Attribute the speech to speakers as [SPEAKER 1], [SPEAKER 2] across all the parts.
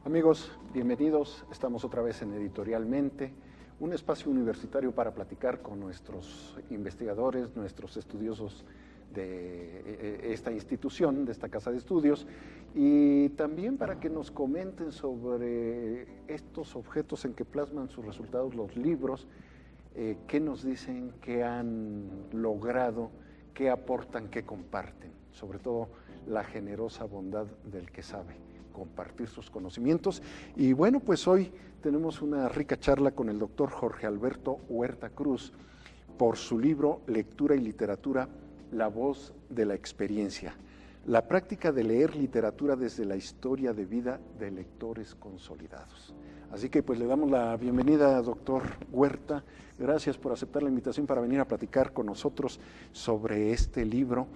[SPEAKER 1] Amigos, bienvenidos. Estamos otra vez en Editorialmente, un espacio universitario para platicar con nuestros investigadores, nuestros estudiosos de esta institución, de esta casa de estudios, y también para que nos comenten sobre estos objetos en que plasman sus resultados los libros, qué nos dicen, qué han logrado, qué aportan, qué comparten, sobre todo la generosa bondad del que sabe compartir sus conocimientos. Y bueno, pues hoy tenemos una rica charla con el doctor Jorge Alberto Huerta Cruz por su libro Lectura y Literatura, la voz de la experiencia, la práctica de leer literatura desde la historia de vida de lectores consolidados. Así que pues le damos la bienvenida, doctor Huerta. Gracias por aceptar la invitación para venir a platicar con nosotros sobre este libro.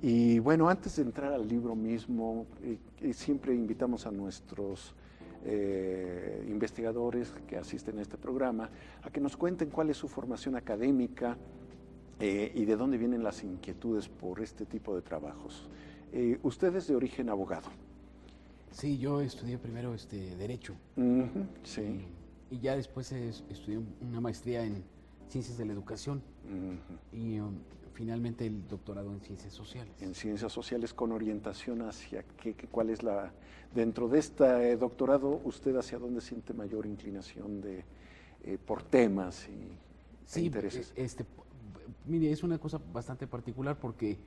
[SPEAKER 1] Y bueno, antes de entrar al libro mismo, siempre invitamos a nuestros investigadores que asisten a este programa a que nos cuenten cuál es su formación académica y de dónde vienen las inquietudes por este tipo de trabajos. Usted es de origen abogado.
[SPEAKER 2] Sí, yo estudié primero Derecho.
[SPEAKER 1] Sí.
[SPEAKER 2] Y ya después estudié una maestría en Ciencias de la Educación y finalmente el doctorado en Ciencias Sociales.
[SPEAKER 1] En Ciencias Sociales con orientación hacia cuál es la... Dentro de este doctorado, ¿usted hacia dónde siente mayor inclinación por temas e intereses?
[SPEAKER 2] Mire, es una cosa bastante particular porque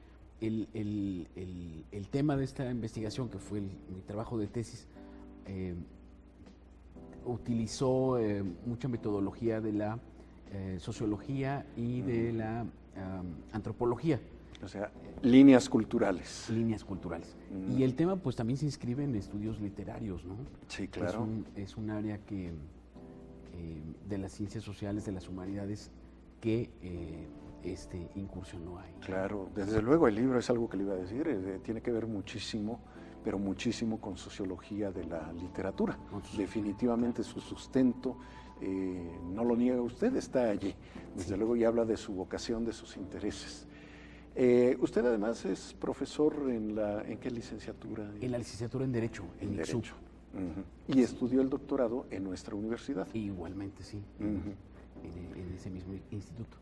[SPEAKER 2] el tema de esta investigación, que fue mi trabajo de tesis, utilizó mucha metodología de la sociología y de la antropología.
[SPEAKER 1] O sea, líneas culturales.
[SPEAKER 2] Líneas culturales. Y el tema pues también se inscribe en estudios literarios, ¿no?
[SPEAKER 1] Sí, claro.
[SPEAKER 2] Es un área que de las ciencias sociales, de las humanidades, que incursionó ahí.
[SPEAKER 1] Claro, desde luego el libro es algo que le iba a decir, tiene que ver muchísimo, pero muchísimo con sociología de la literatura. Definitivamente claro. Su sustento, no lo niega usted, está allí. Desde luego y habla de su vocación, de sus intereses. Usted además es profesor ¿en qué licenciatura?
[SPEAKER 2] En la licenciatura en Derecho, en
[SPEAKER 1] Derecho. Y estudió el doctorado en nuestra universidad.
[SPEAKER 2] Igualmente, sí, en ese mismo instituto.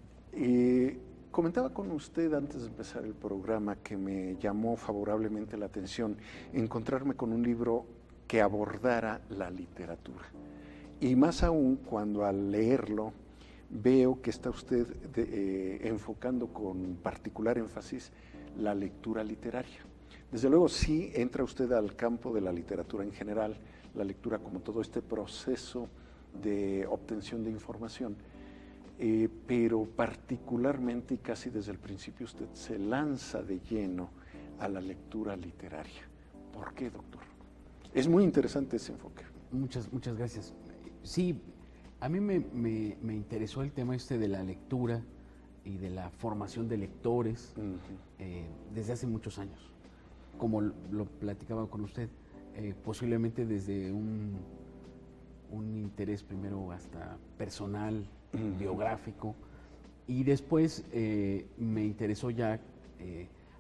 [SPEAKER 1] Comentaba con usted antes de empezar el programa que me llamó favorablemente la atención encontrarme con un libro que abordara la literatura. Y más aún cuando al leerlo veo que está usted enfocando con particular énfasis la lectura literaria. Desde luego sí entra usted al campo de la literatura en general, la lectura como todo este proceso de obtención de información, pero particularmente y casi desde el principio usted se lanza de lleno a la lectura literaria. ¿Por qué, doctor? Es muy interesante ese enfoque.
[SPEAKER 2] Muchas gracias. Sí, a mí me interesó el tema de la lectura y de la formación de lectores desde hace muchos años. Como lo platicaba con usted, posiblemente desde un interés primero hasta personal, biográfico, y después me interesó ya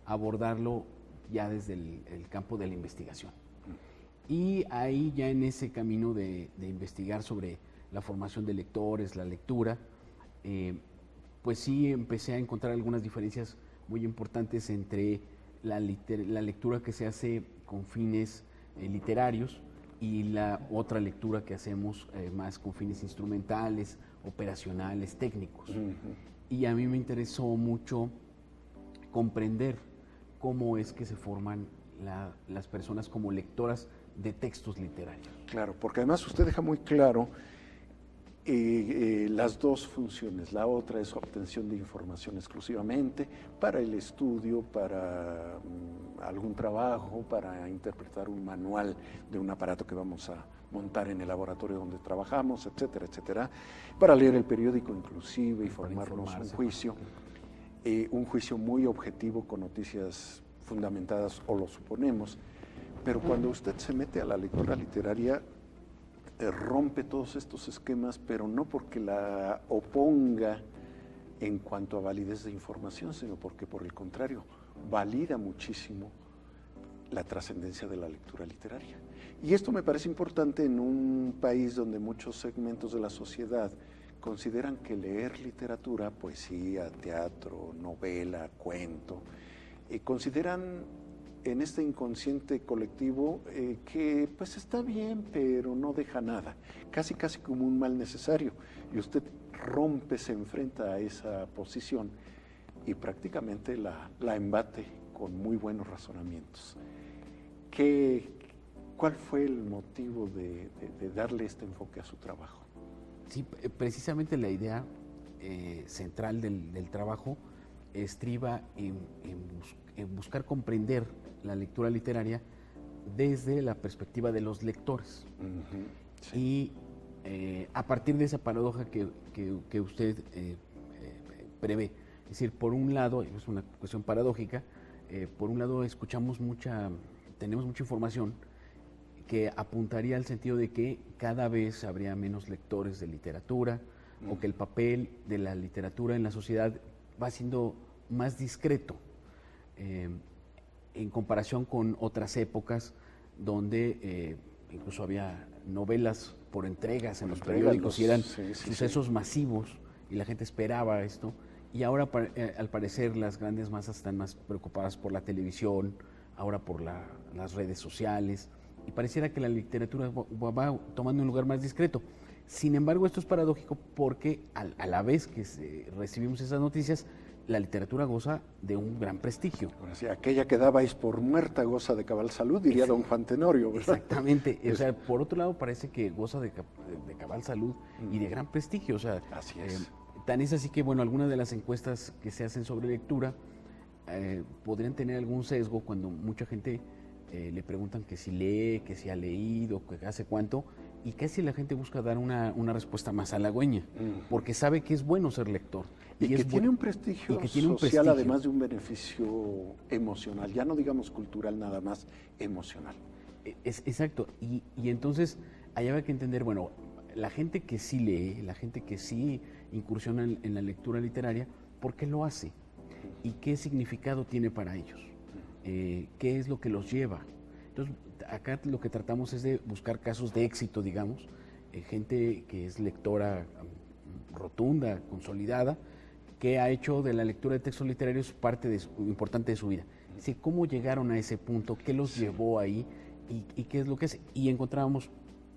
[SPEAKER 2] abordarlo ya desde el campo de la investigación. Y ahí ya en ese camino de investigar sobre la formación de lectores, la lectura, pues sí empecé a encontrar algunas diferencias muy importantes entre la lectura que se hace con fines literarios y la otra lectura que hacemos más con fines instrumentales, operacionales, técnicos. Y a mí me interesó mucho comprender cómo es que se forman las personas como lectoras de textos literarios.
[SPEAKER 1] Claro, porque además usted deja muy claro las dos funciones. La otra es obtención de información exclusivamente para el estudio, para algún trabajo, para interpretar un manual de un aparato que vamos a montar en el laboratorio donde trabajamos, etcétera, etcétera, para leer el periódico inclusive y formarnos un juicio muy objetivo con noticias fundamentadas, o lo suponemos. Pero cuando usted se mete a la lectura literaria, rompe todos estos esquemas, pero no porque la oponga en cuanto a validez de información, sino porque por el contrario, valida muchísimo la trascendencia de la lectura literaria. Y esto me parece importante en un país donde muchos segmentos de la sociedad consideran que leer literatura, poesía, teatro, novela, cuento, consideran en este inconsciente colectivo que pues está bien, pero no deja nada, casi como un mal necesario. Y usted rompe, se enfrenta a esa posición y prácticamente la embate con muy buenos razonamientos. ¿Cuál fue el motivo de darle este enfoque a su trabajo?
[SPEAKER 2] Sí, precisamente la idea central del trabajo estriba en buscar comprender la lectura literaria desde la perspectiva de los lectores.
[SPEAKER 1] Uh-huh, sí.
[SPEAKER 2] Y a partir de esa paradoja que usted prevé, es decir, por un lado, es una cuestión paradójica, por un lado tenemos mucha información que apuntaría al sentido de que cada vez habría menos lectores de literatura, o que el papel de la literatura en la sociedad va siendo más discreto en comparación con otras épocas donde incluso había novelas por entregas en los periódicos y eran sucesos masivos y la gente esperaba esto. Y ahora, al parecer, las grandes masas están más preocupadas por la televisión, ahora por las redes sociales, y pareciera que la literatura va tomando un lugar más discreto. Sin embargo, esto es paradójico porque a la vez que recibimos esas noticias, la literatura goza de un gran prestigio.
[SPEAKER 1] Bueno, sí, aquella que dabais por muerta goza de cabal salud, diría don Juan Tenorio, ¿verdad?
[SPEAKER 2] Exactamente. O sea, por otro lado, parece que goza de cabal salud y de gran prestigio. O sea,
[SPEAKER 1] así es.
[SPEAKER 2] Tan es así que, bueno, algunas de las encuestas que se hacen sobre lectura podrían tener algún sesgo cuando mucha gente le preguntan que si lee, que si ha leído, que hace cuánto, y casi la gente busca dar una respuesta más halagüeña, porque sabe que es bueno ser lector.
[SPEAKER 1] Y que tiene un prestigio social, además de un beneficio emocional, ya no digamos cultural, nada más emocional.
[SPEAKER 2] Exacto, y entonces allá hay que entender, bueno, la gente que sí lee, la gente que sí incursiona en la lectura literaria, ¿por qué lo hace? ¿Y qué significado tiene para ellos? ¿Qué es lo que los lleva? Entonces, acá lo que tratamos es de buscar casos de éxito, digamos, gente que es lectora rotunda, consolidada, que ha hecho de la lectura de textos literarios parte importante de su vida. Dice, ¿cómo llegaron a ese punto? ¿Qué los llevó ahí? ¿Y qué es lo que es? Y encontrábamos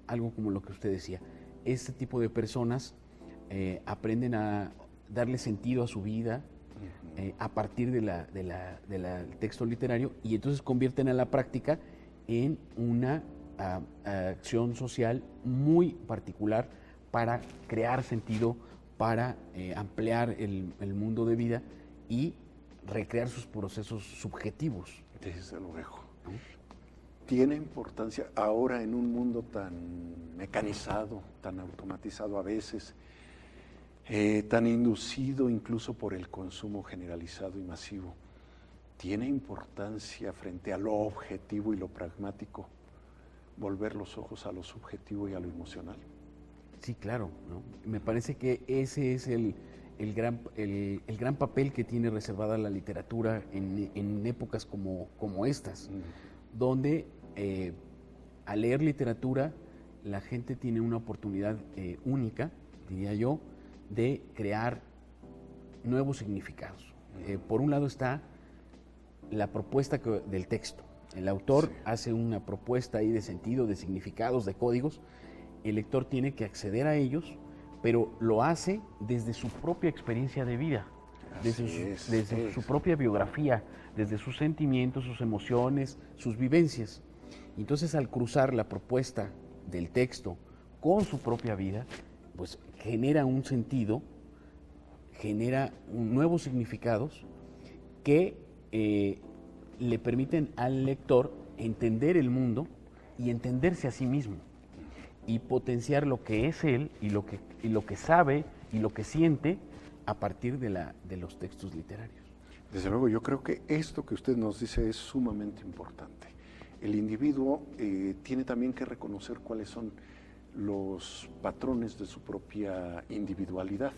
[SPEAKER 2] algo como lo que usted decía. Este tipo de personas aprenden a darle sentido a su vida a partir del texto literario, y entonces convierten a la práctica en una acción social muy particular para crear sentido, para ampliar el mundo de vida y recrear sus procesos subjetivos.
[SPEAKER 1] Desde luego. Tiene importancia ahora en un mundo tan mecanizado, tan automatizado a veces, tan inducido incluso por el consumo generalizado y masivo. ¿Tiene importancia frente a lo objetivo y lo pragmático volver los ojos a lo subjetivo y a lo emocional?
[SPEAKER 2] Sí, claro, ¿no? Me parece que ese es el gran papel que tiene reservada la literatura en épocas como estas, donde al leer literatura la gente tiene una oportunidad única, diría yo, de crear nuevos significados. Por un lado está la propuesta del texto. El autor hace una propuesta ahí de sentido, de significados, de códigos. El lector tiene que acceder a ellos, pero lo hace desde su propia experiencia de vida, desde su propia biografía, desde sus sentimientos, sus emociones, sus vivencias. Entonces, al cruzar la propuesta del texto con su propia vida, pues genera un sentido, genera nuevos significados que le permiten al lector entender el mundo y entenderse a sí mismo y potenciar lo que es él y lo que sabe y lo que siente a partir de los textos literarios.
[SPEAKER 1] Desde luego, yo creo que esto que usted nos dice es sumamente importante. El individuo tiene también que reconocer cuáles son los patrones de su propia individualidad.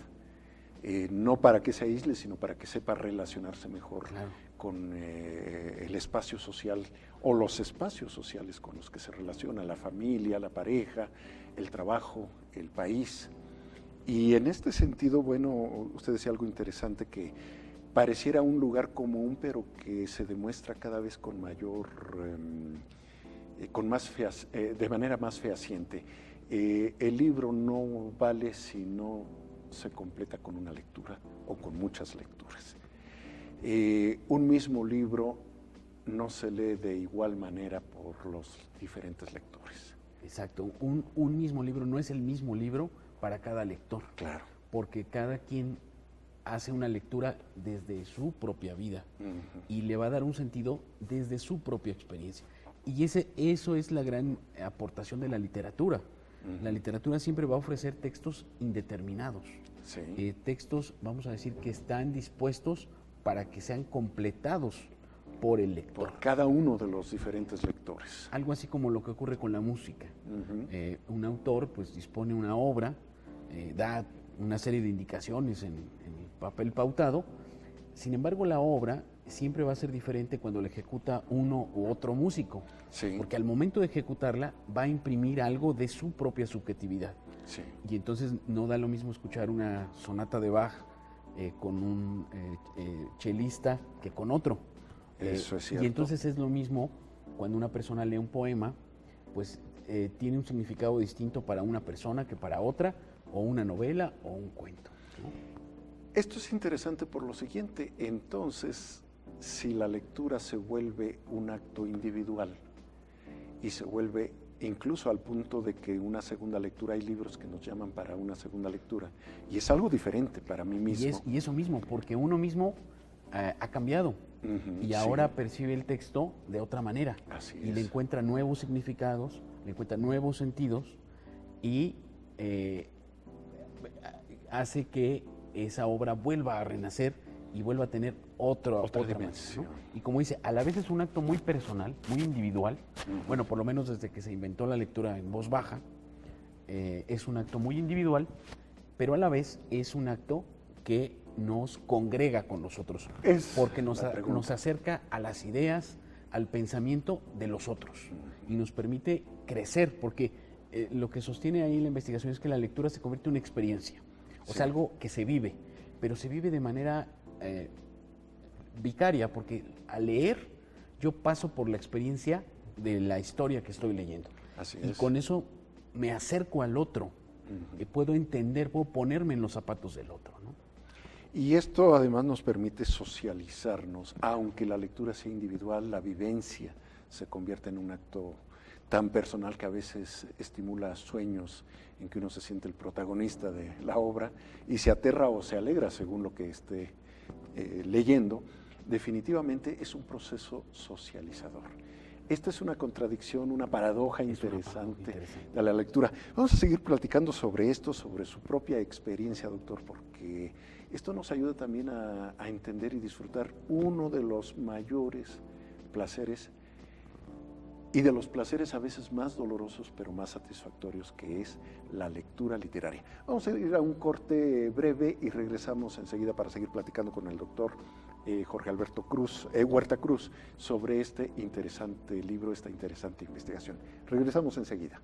[SPEAKER 1] no para que se aísle, sino para que sepa relacionarse mejor
[SPEAKER 2] Claro.
[SPEAKER 1] con el espacio social o los espacios sociales con los que se relaciona, la familia, la pareja, el trabajo, el país. Y en este sentido, bueno, usted decía algo interesante, que pareciera un lugar común, pero que se demuestra cada vez con mayor, de manera más fehaciente. El libro no vale si no se completa con una lectura o con muchas lecturas. Un mismo libro no se lee de igual manera por los diferentes lectores.
[SPEAKER 2] Exacto. Un mismo libro no es el mismo libro para cada lector.
[SPEAKER 1] Claro.
[SPEAKER 2] Porque cada quien hace una lectura desde su propia vida y le va a dar un sentido desde su propia experiencia. Y eso es la gran aportación de la literatura. La literatura siempre va a ofrecer textos indeterminados.
[SPEAKER 1] Sí.
[SPEAKER 2] Textos, vamos a decir, que están dispuestos para que sean completados por el lector.
[SPEAKER 1] Por cada uno de los diferentes lectores.
[SPEAKER 2] Algo así como lo que ocurre con la música. Un autor pues dispone una obra, da una serie de indicaciones en el papel pautado, sin embargo la obra siempre va a ser diferente cuando la ejecuta uno u otro músico,
[SPEAKER 1] Sí.
[SPEAKER 2] porque al momento de ejecutarla va a imprimir algo de su propia subjetividad.
[SPEAKER 1] Sí.
[SPEAKER 2] Y entonces no da lo mismo escuchar una sonata de Bach con un chelista que con otro.
[SPEAKER 1] Eso es cierto.
[SPEAKER 2] Y entonces es lo mismo cuando una persona lee un poema, pues tiene un significado distinto para una persona que para otra, o una novela o un cuento, ¿no?
[SPEAKER 1] Esto es interesante por lo siguiente. Entonces, si la lectura se vuelve un acto individual y se vuelve incluso al punto de que una segunda lectura, hay libros que nos llaman para una segunda lectura, y es algo diferente para mí mismo.
[SPEAKER 2] Y eso mismo, porque uno mismo ha cambiado y ahora percibe el texto de otra manera.
[SPEAKER 1] Así
[SPEAKER 2] y
[SPEAKER 1] es.
[SPEAKER 2] le encuentra nuevos significados, le encuentra nuevos sentidos y hace que esa obra vuelva a renacer y vuelva a tener otra
[SPEAKER 1] dimensión,
[SPEAKER 2] ¿no? Y como dice, a la vez es un acto muy personal, muy individual. Bueno, por lo menos desde que se inventó la lectura en voz baja, es un acto muy individual, pero a la vez es un acto que nos congrega con los otros, porque nos acerca a las ideas, al pensamiento de los otros y nos permite crecer, porque lo que sostiene ahí la investigación es que la lectura se convierte en una experiencia, o sea, algo que se vive, pero se vive de manera vicaria, porque al leer yo paso por la experiencia de la historia que estoy leyendo.
[SPEAKER 1] Así
[SPEAKER 2] y
[SPEAKER 1] es.
[SPEAKER 2] con eso me acerco al otro, puedo entender, puedo ponerme en los zapatos del otro, ¿no?
[SPEAKER 1] Y esto además nos permite socializarnos, aunque la lectura sea individual, la vivencia se convierte en un acto tan personal que a veces estimula sueños en que uno se siente el protagonista de la obra y se aterra o se alegra según lo que esté leyendo. Definitivamente es un proceso socializador. Esta es una contradicción, una paradoja interesante de la lectura. Vamos a seguir platicando sobre esto, sobre su propia experiencia, doctor, porque esto nos ayuda también a entender y disfrutar uno de los mayores placeres y de los placeres a veces más dolorosos pero más satisfactorios, que es la lectura literaria. Vamos a ir a un corte breve y regresamos enseguida para seguir platicando con el doctor Jorge Alberto Huerta Cruz sobre este interesante libro, esta interesante investigación. Regresamos enseguida.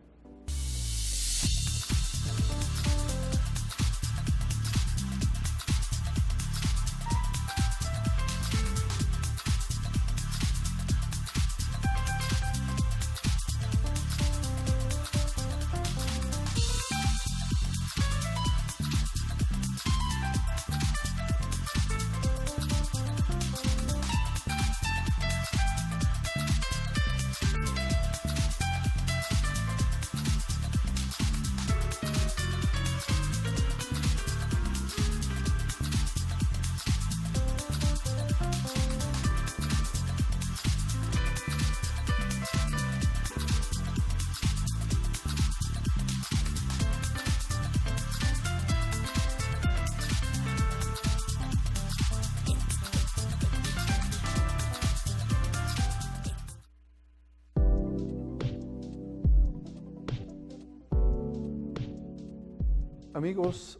[SPEAKER 1] Amigos,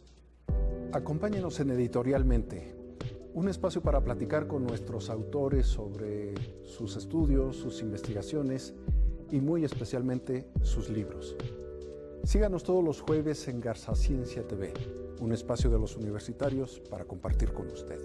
[SPEAKER 1] Acompáñenos en Editorialmente, un espacio para platicar con nuestros autores sobre sus estudios, sus investigaciones y muy especialmente sus libros. Síganos todos los jueves en Garza Ciencia TV, un espacio de los universitarios para compartir con usted.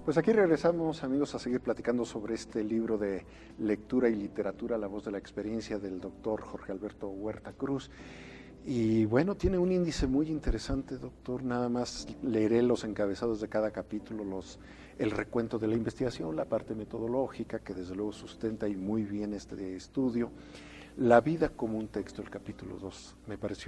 [SPEAKER 1] Pues aquí regresamos, amigos, a seguir platicando sobre este libro de lectura y literatura, La voz de la experiencia, del doctor Jorge Alberto Huerta Cruz. Y bueno, tiene un índice muy interesante, doctor. Nada más leeré los encabezados de cada capítulo, el recuento de la investigación, la parte metodológica, que desde luego sustenta y muy bien este estudio. La vida como un texto, el capítulo 2.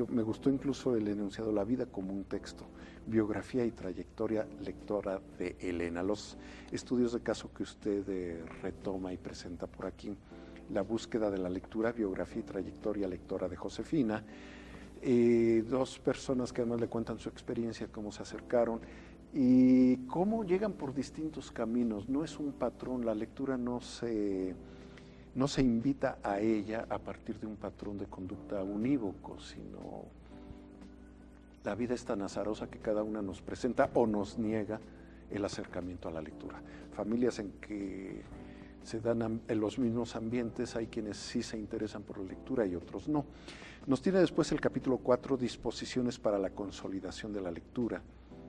[SPEAKER 1] Me gustó incluso el enunciado, la vida como un texto, biografía y trayectoria lectora de Elena. Los estudios de caso que usted retoma y presenta por aquí, la búsqueda de la lectura, biografía y trayectoria lectora de Josefina. Dos personas que además le cuentan su experiencia, cómo se acercaron y cómo llegan por distintos caminos. No es un patrón, la lectura no se invita a ella a partir de un patrón de conducta unívoco, sino la vida es tan azarosa que cada una nos presenta o nos niega el acercamiento a la lectura. Familias en que se dan en los mismos ambientes, hay quienes sí se interesan por la lectura y otros no. Nos tiene después el capítulo 4, disposiciones para la consolidación de la lectura,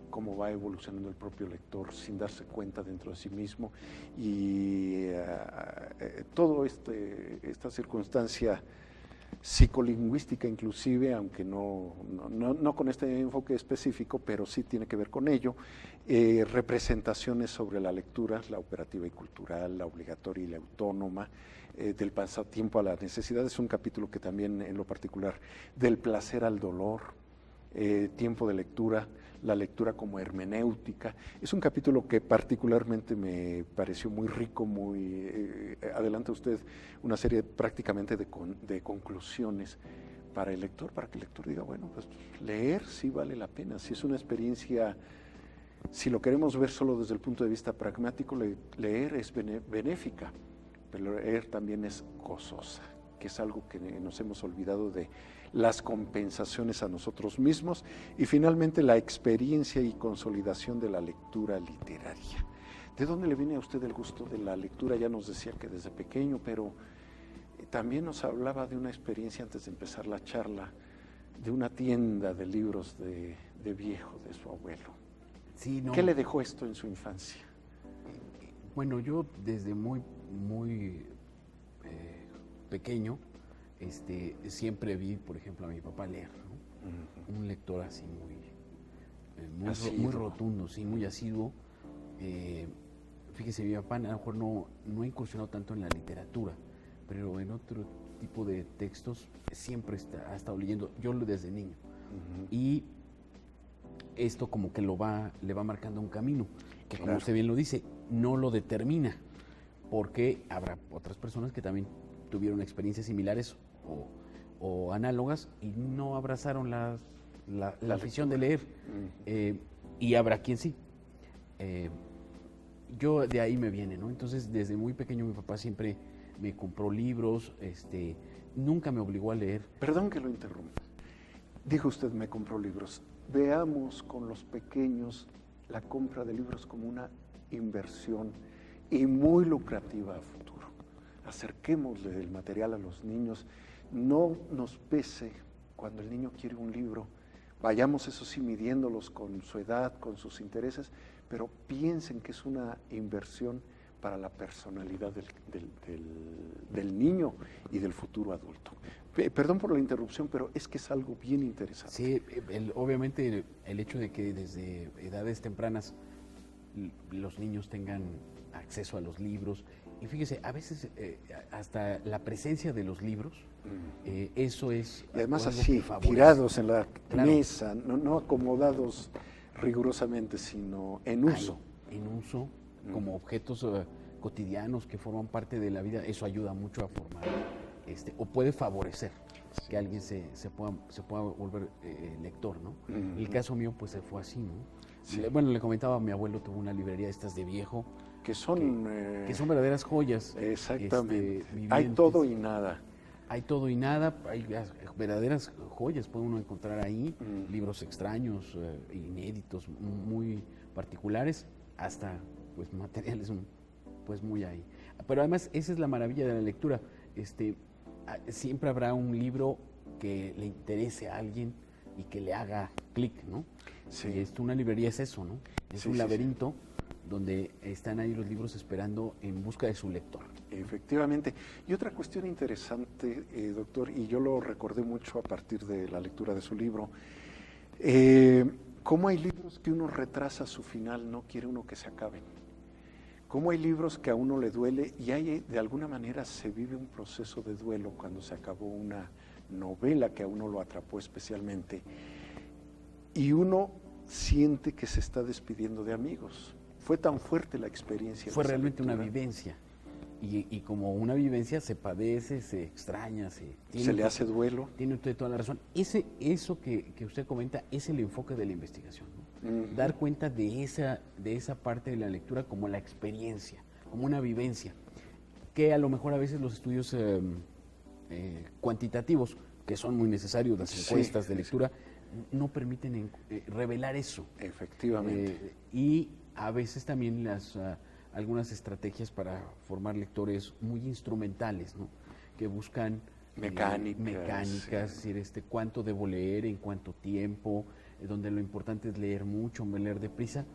[SPEAKER 1] cómo va evolucionando el propio lector sin darse cuenta dentro de sí mismo y todo esta circunstancia psicolingüística inclusive, aunque no con este enfoque específico, pero sí tiene que ver con ello, representaciones sobre la lectura, la operativa y cultural, la obligatoria y la autónoma, del pasatiempo a la necesidad. Es un capítulo que también en lo particular del placer al dolor, tiempo de lectura, la lectura como hermenéutica. Es un capítulo que particularmente me pareció muy rico, adelanta usted una serie prácticamente de conclusiones para el lector, para que el lector diga, bueno, pues leer sí vale la pena, sí es una experiencia, si lo queremos ver solo desde el punto de vista pragmático, leer es benéfica, pero leer también es gozosa, que es algo que nos hemos olvidado de las compensaciones a nosotros mismos, y finalmente la experiencia y consolidación de la lectura literaria. ¿De dónde le viene a usted el gusto de la lectura? Ya nos decía que desde pequeño, pero también nos hablaba de una experiencia antes de empezar la charla, de una tienda de libros de viejo, de su abuelo.
[SPEAKER 2] Sí, no.
[SPEAKER 1] ¿Qué le dejó esto en su infancia?
[SPEAKER 2] Bueno, yo desde muy pequeño, siempre vi, por ejemplo, a mi papá leer, ¿no? Un lector así muy rotundo, sí, muy asiduo. Fíjese, mi papá a lo mejor no ha incursionado tanto en la literatura, pero en otro tipo de textos siempre ha estado leyendo, yo desde niño. Y esto como que le va marcando un camino, que como usted bien lo dice, no lo determina, porque habrá otras personas que también tuvieron experiencias similares o análogas y no abrazaron la afición de leer, y habrá quien sí. Yo de ahí me viene, ¿no? Entonces desde muy pequeño mi papá siempre me compró libros, nunca me obligó a leer.
[SPEAKER 1] Perdón que lo interrumpa. Dijo usted, me compró libros. Veamos con los pequeños la compra de libros como una inversión y muy lucrativa a futuro. Acerquémosle el material a los niños, no nos pese cuando el niño quiere un libro, vayamos eso sí midiéndolos con su edad, con sus intereses, pero piensen que es una inversión para la personalidad del niño y del futuro adulto. Perdón por la interrupción, pero es que es algo bien interesante.
[SPEAKER 2] Sí, obviamente el hecho de que desde edades tempranas los niños tengan acceso a los libros, y fíjese, a veces hasta la presencia de los libros, eso es
[SPEAKER 1] y además
[SPEAKER 2] algo
[SPEAKER 1] así, tirados en la mesa, no acomodados rigurosamente, sino en uso.
[SPEAKER 2] En uso, como objetos cotidianos que forman parte de la vida. Eso ayuda mucho a formar, o puede favorecer que alguien se pueda volver lector, ¿no? El caso mío, pues, se fue así, ¿no? Sí. Bueno, le comentaba, mi abuelo tuvo una librería estas de viejo.
[SPEAKER 1] Que son
[SPEAKER 2] verdaderas joyas.
[SPEAKER 1] Exactamente. Hay todo y nada.
[SPEAKER 2] Hay todo y nada, hay verdaderas joyas, puede uno encontrar ahí, libros extraños, inéditos, muy particulares, hasta pues materiales pues muy ahí. Pero además esa es la maravilla de la lectura, siempre habrá un libro que le interese a alguien y que le haga clic, ¿no?
[SPEAKER 1] Sí.
[SPEAKER 2] Y una librería es eso, ¿no? Es un laberinto donde están ahí los libros esperando en busca de su lector.
[SPEAKER 1] Efectivamente. Y otra cuestión interesante, doctor, y yo lo recordé mucho a partir de la lectura de su libro, cómo hay libros que uno retrasa su final, no quiere uno que se acaben. Cómo hay libros que a uno le duele y de alguna manera se vive un proceso de duelo cuando se acabó una novela que a uno lo atrapó especialmente. Y uno siente que se está despidiendo de amigos. Fue tan fuerte la experiencia.
[SPEAKER 2] Fue realmente una vivencia. Y como una vivencia se padece, se extraña, se
[SPEAKER 1] le hace duelo.
[SPEAKER 2] Tiene usted toda la razón. Eso que usted comenta es el enfoque de la investigación, ¿no? Dar cuenta de esa parte de la lectura como la experiencia, como una vivencia, que a lo mejor a veces los estudios cuantitativos, que son muy necesarios, las encuestas de lectura, no permiten revelar eso.
[SPEAKER 1] Efectivamente.
[SPEAKER 2] Y a veces también algunas estrategias para formar lectores muy instrumentales, ¿no? Que buscan mecánicas, es decir, cuánto debo leer, en cuánto tiempo, donde lo importante es leer mucho, leer deprisa,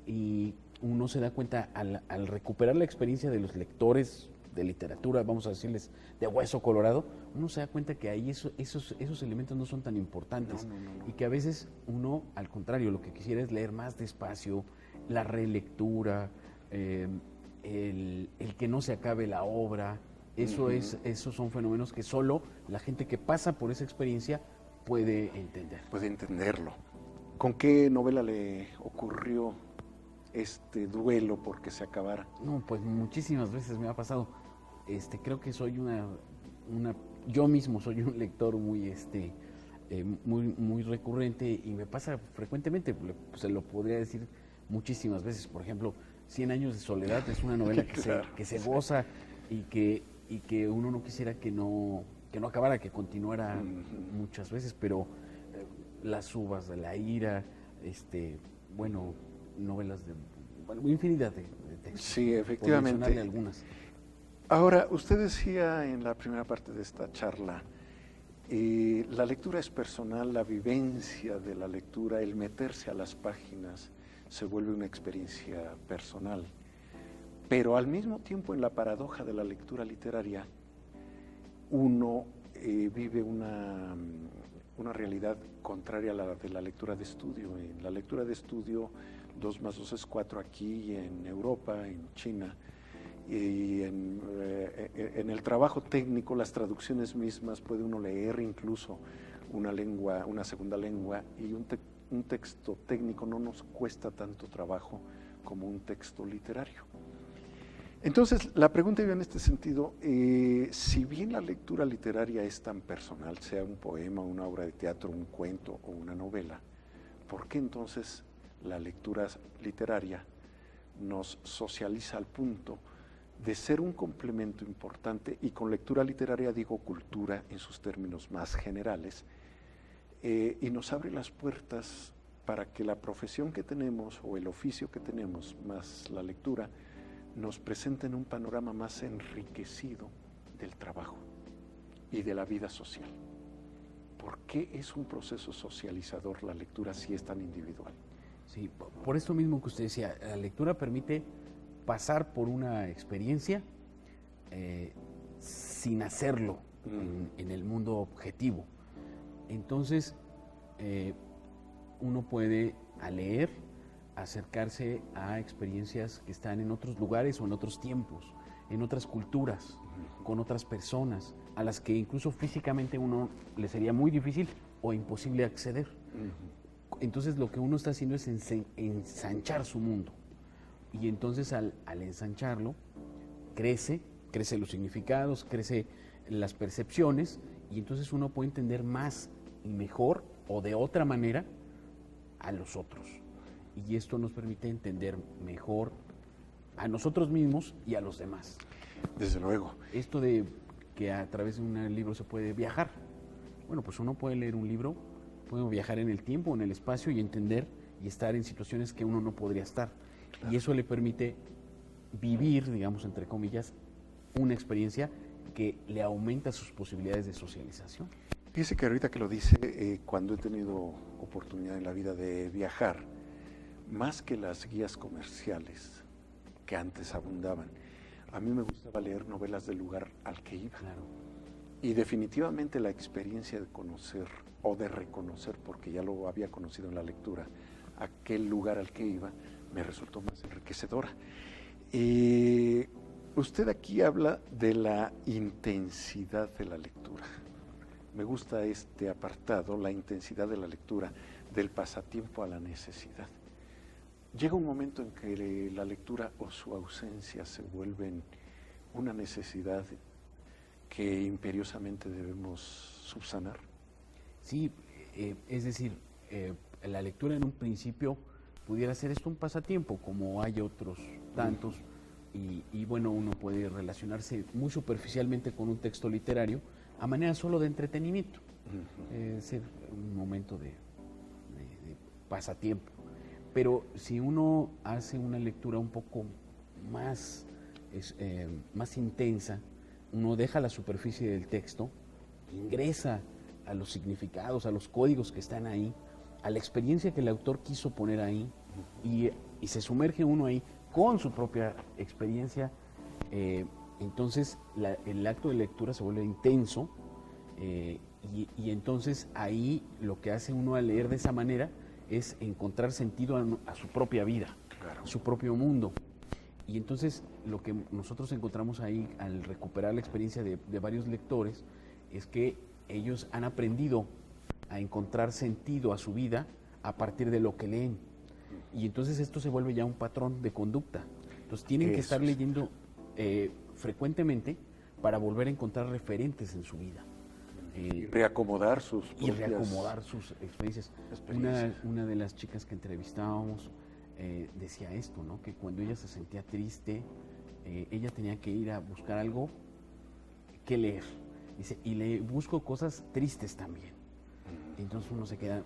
[SPEAKER 2] y uno se da cuenta al recuperar la experiencia de los lectores de literatura, vamos a decirles, de hueso colorado, uno se da cuenta que ahí esos elementos no son tan importantes, y que a veces uno, al contrario, lo que quisiera es leer más despacio, la relectura, el que no se acabe la obra. Esos son fenómenos que solo la gente que pasa por esa experiencia puede entender.
[SPEAKER 1] Puede entenderlo. ¿Con qué novela le ocurrió este duelo porque se acabara?
[SPEAKER 2] No, pues muchísimas veces me ha pasado. Creo que soy yo mismo soy un lector muy muy recurrente, y me pasa frecuentemente. Se lo podría decir muchísimas veces. Por ejemplo, 100 años de soledad es una novela que se goza y que uno no quisiera que no acabara, que continuara muchas veces, pero Las uvas de la ira, novelas de infinidad de textos.
[SPEAKER 1] Sí, efectivamente.
[SPEAKER 2] Por mencionarle algunas.
[SPEAKER 1] Ahora, usted decía en la primera parte de esta charla, la lectura es personal, la vivencia de la lectura, el meterse a las páginas se vuelve una experiencia personal. Pero al mismo tiempo, en la paradoja de la lectura literaria, uno vive una realidad contraria a la de la lectura de estudio. En la lectura de estudio, 2 más 2 es 4 aquí, en Europa, en China, y en el trabajo técnico, las traducciones mismas, puede uno leer incluso una segunda lengua, y un texto técnico no nos cuesta tanto trabajo como un texto literario. Entonces, la pregunta iba en este sentido, si bien la lectura literaria es tan personal, sea un poema, una obra de teatro, un cuento o una novela, ¿por qué entonces la lectura literaria nos socializa al punto de ser un complemento importante? Y con lectura literaria digo cultura en sus términos más generales, y nos abre las puertas para que la profesión que tenemos o el oficio que tenemos, más la lectura, nos presenten un panorama más enriquecido del trabajo y de la vida social. ¿Por qué es un proceso socializador la lectura si es tan individual?
[SPEAKER 2] Sí, por esto mismo que usted decía, la lectura permite pasar por una experiencia sin hacerlo en el mundo objetivo. Entonces, uno puede, al leer, acercarse a experiencias que están en otros lugares o en otros tiempos, en otras culturas, con otras personas, a las que incluso físicamente uno le sería muy difícil o imposible acceder. Entonces lo que uno está haciendo es ensanchar su mundo. Y entonces al ensancharlo, crece los significados, crece las percepciones, y entonces uno puede entender más y mejor o de otra manera a los otros. Y esto nos permite entender mejor a nosotros mismos y a los demás.
[SPEAKER 1] Desde luego.
[SPEAKER 2] Esto de que a través de un libro se puede viajar. Bueno, pues uno puede leer un libro, puede viajar en el tiempo, en el espacio y entender y estar en situaciones que uno no podría estar. Claro. Y eso le permite vivir, digamos, entre comillas, una experiencia que le aumenta sus posibilidades de socialización.
[SPEAKER 1] Fíjese que ahorita que lo dice, cuando he tenido oportunidad en la vida de viajar, más que las guías comerciales que antes abundaban, a mí me gustaba leer novelas del lugar al que iba.
[SPEAKER 2] Claro.
[SPEAKER 1] Y definitivamente la experiencia de conocer o de reconocer, porque ya lo había conocido en la lectura, aquel lugar al que iba, me resultó más enriquecedora. Usted aquí habla de la intensidad de la lectura. Me gusta este apartado, la intensidad de la lectura, del pasatiempo a la necesidad. Llega un momento en que la lectura o su ausencia se vuelven una necesidad que imperiosamente debemos subsanar.
[SPEAKER 2] Sí, es decir, la lectura en un principio pudiera ser esto un pasatiempo, como hay otros tantos, y bueno, uno puede relacionarse muy superficialmente con un texto literario a manera solo de entretenimiento, ser un momento de pasatiempo. Pero si uno hace una lectura un poco más intensa, uno deja la superficie del texto, ingresa a los significados, a los códigos que están ahí, a la experiencia que el autor quiso poner ahí, y se sumerge uno ahí con su propia experiencia, entonces el acto de lectura se vuelve intenso, y entonces ahí lo que hace uno al leer de esa manera es encontrar sentido a su propia vida, claro, a su propio mundo. Y entonces lo que nosotros encontramos ahí al recuperar la experiencia de varios lectores es que ellos han aprendido a encontrar sentido a su vida a partir de lo que leen. Y entonces esto se vuelve ya un patrón de conducta. Entonces tienen que estar leyendo frecuentemente para volver a encontrar referentes en su vida.
[SPEAKER 1] Y reacomodar sus
[SPEAKER 2] experiencias. Una de las chicas que entrevistábamos decía esto, ¿no? Que cuando ella se sentía triste, ella tenía que ir a buscar algo que leer. Dice, y le busco cosas tristes también. Entonces uno se queda,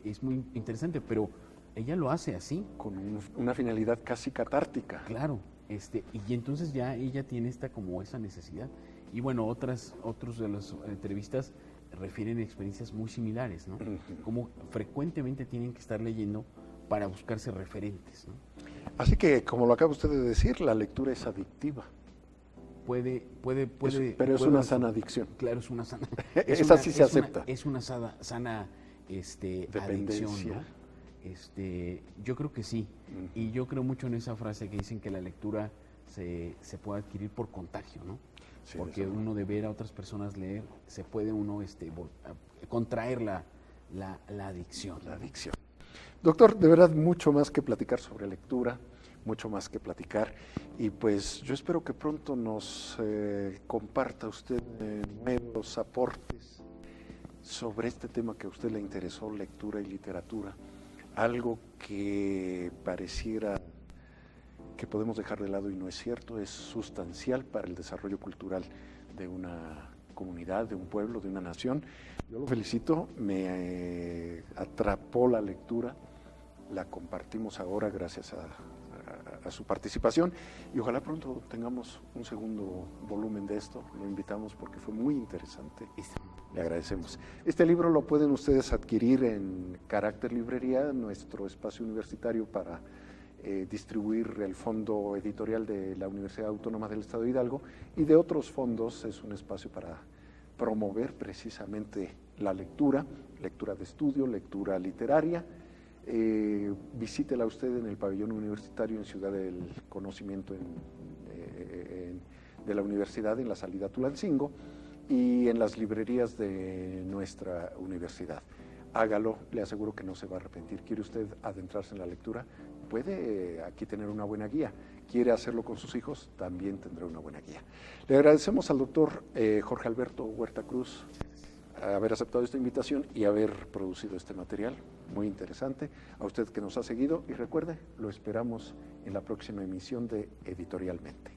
[SPEAKER 2] es muy interesante, pero ella lo hace así.
[SPEAKER 1] Con una finalidad casi catártica.
[SPEAKER 2] Claro, y entonces ya ella tiene esa necesidad. Y bueno, otros de las entrevistas refieren experiencias muy similares, ¿no? Como frecuentemente tienen que estar leyendo para buscarse referentes, ¿no?
[SPEAKER 1] Así que, como lo acaba usted de decir, la lectura es adictiva. Pero es una sana adicción.
[SPEAKER 2] Claro, es una sana.
[SPEAKER 1] Esa sí se acepta.
[SPEAKER 2] Es una sana adicción, ¿no? Yo creo que sí. Y yo creo mucho en esa frase que dicen que la lectura se puede adquirir por contagio, ¿no? Sí, porque uno de ver a otras personas leer, se puede uno contraer la adicción.
[SPEAKER 1] La adicción. Doctor, de verdad, mucho más que platicar sobre lectura, mucho más que platicar. Y pues yo espero que pronto nos comparta usted nuevos aportes sobre este tema que a usted le interesó, lectura y literatura. Algo que pareciera que podemos dejar de lado y no es cierto, es sustancial para el desarrollo cultural de una comunidad, de un pueblo, de una nación. Yo lo felicito, me atrapó la lectura, la compartimos ahora gracias a su participación y ojalá pronto tengamos un segundo volumen de esto, lo invitamos porque fue muy interesante. Le agradecemos. Este libro lo pueden ustedes adquirir en Carácter Librería, nuestro espacio universitario para distribuir el fondo editorial de la Universidad Autónoma del Estado de Hidalgo y de otros fondos. Es un espacio para promover precisamente la lectura, lectura de estudio, lectura literaria. Visítela usted en el pabellón universitario en Ciudad del Conocimiento de la universidad, en la salida Tulancingo, y en las librerías de nuestra universidad. Hágalo, le aseguro que no se va a arrepentir. ¿Quiere usted adentrarse en la lectura? Puede aquí tener una buena guía. ¿Quiere hacerlo con sus hijos? También tendrá una buena guía. Le agradecemos al doctor Jorge Alberto Huerta Cruz haber aceptado esta invitación y haber producido este material muy interesante. A usted que nos ha seguido, y recuerde, lo esperamos en la próxima emisión de Editorialmente.